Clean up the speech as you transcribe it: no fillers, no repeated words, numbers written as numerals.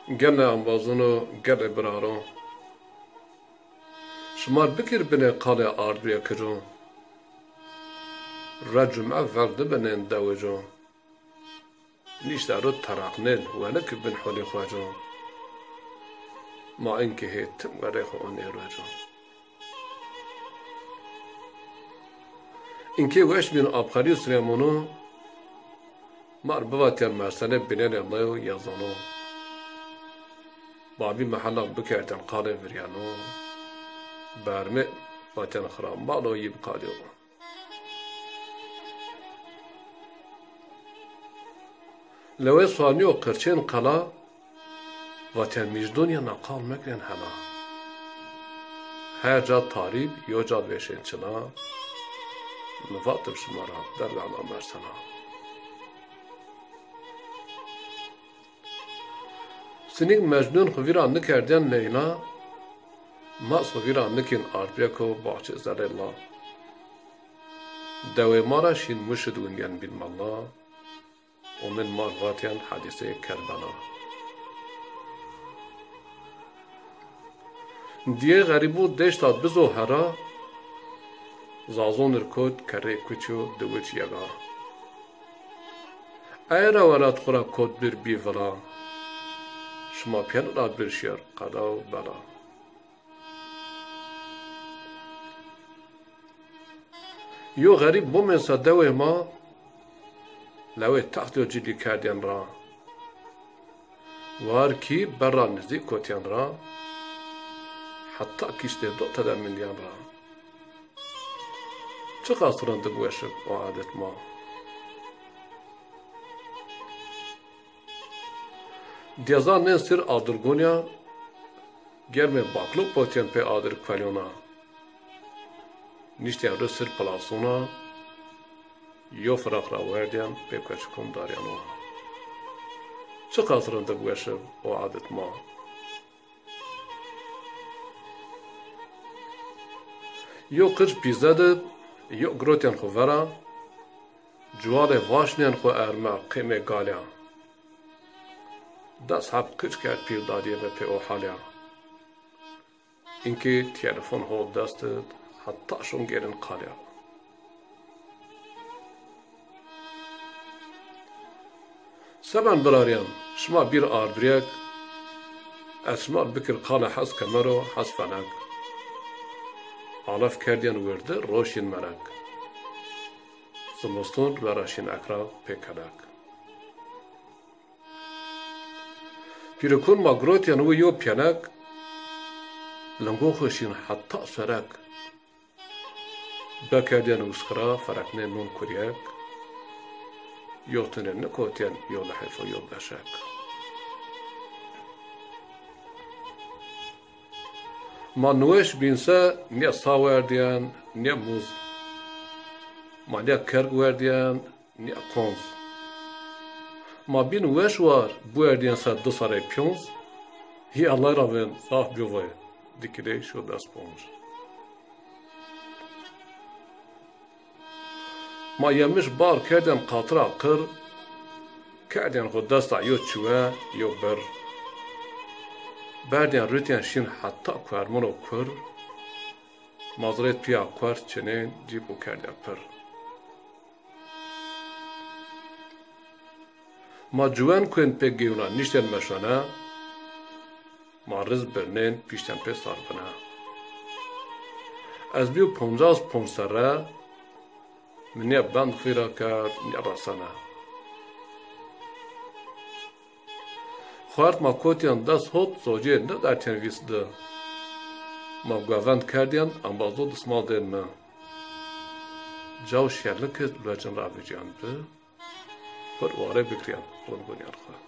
گل انبازونو گل برارو شمار بکر بنه قال آردویا کرو رجم اول دبنن دوجو نیش دارو تراقنن ولك بن حولي خواجو ما انك هيت وريخو اني راجو انكي وش بين ابخاري سليمونو مار بواتي المرسله بنين الله يظنو بابي محلق بكرتن قال فريانو برمي باتن خرام بالو يبقى له لو صانيو قرشين قلا واتن مجدونيا نقال مكرن هلا هر جا طاريب يو جاد وشين چنا نفاتر شمارا درگانا مرسنا سنگ مجنون خویران نکردن لیلا ما خویران نکن آربیکو باچه زرلا دوی مارا شین مشد ونگن بین الله ومن مارغاتيان حادثة كربلاء دیه غریبو دشتا بزو هرا زازون رکود کره کچو دوچ یگا ایرا ورات خورا کود بر بی ولا شما پیان را برشیر قدا و بلا یو غریب بومنسا دوه ما لوی تحت و جلی کردین را وار کی برا نزدیک کوتین را حتی کشته دوتا در ملیان را چه خاطران دبوشب و عادت ما دیازان نه سر آدرگونیا گرم باکلو پوتین pe آدر کوالیونا نیشتی رو سر پلاسونا یو فراخ را وردیم pe کچکون داریانو چه خاطران دبوشب و عادت ما یو قرش پیزده یو گروتین خو ورا جوال واشنین خو ارما قیمه گالیا دست حب قرش کرد پیر دادیه به پی او حالیا اینکه تلفن ها دستد حتی شون گیرن قالیا سبن براریم شما بیر آردریک از شما بکر قال حس کمرو حس فنک علف کردین ورده روشین مرک زمستون و راشین اکرا پیکلک پیرکون ما گروتین و یو پیانک لنگو خوشین حتی سرک بکردین وسخرا فرکنه نون کریک یو تنه نکوتین یو لحیف و یو بشک ما نوش بینسه نیا ساوردیان نیا موز ما نیا کرگ وردیان نیا کنز ما بین وش وار بوردیان سا دو ساره پیونز هی الله را وین صاف بیوه دیکره شد از پونج ما یمیش بار کردیم قاطرا قر کردیم خود دستا یو چوه یو بر بردین روتین شین حتی کارمونو کر مازرت پیا کار چنین جیبو کردیم پر ما جوان کن پی گیونا نیشتن مشانه ما رز برنین پیشتن پی ساربنه از بیو 50 سره منیا بند خیرا کرد نیا راسانه خوارد ما کوتیان دست هات زوجه نه در تنویس ده ما گوند کردیان انبازو دسمال دین ما جاو شیرلکت لجن را ویجیان به پر واره بکریان بونگونیان خواه